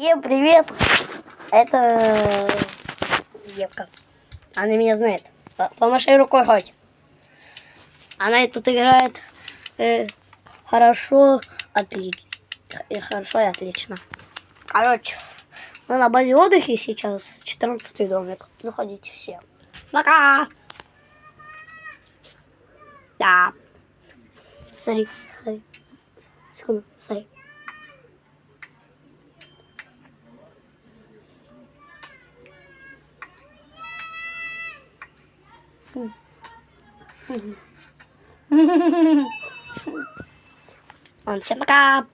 Всем привет! Это Евка. Она меня знает. Помаши рукой хоть. Она тут играет хорошо, хорошо и отлично. Короче, мы на базе отдыха сейчас, 14-й домик. Заходите все. Пока! Да. Смотри. Секунду, смотри. Всем пока!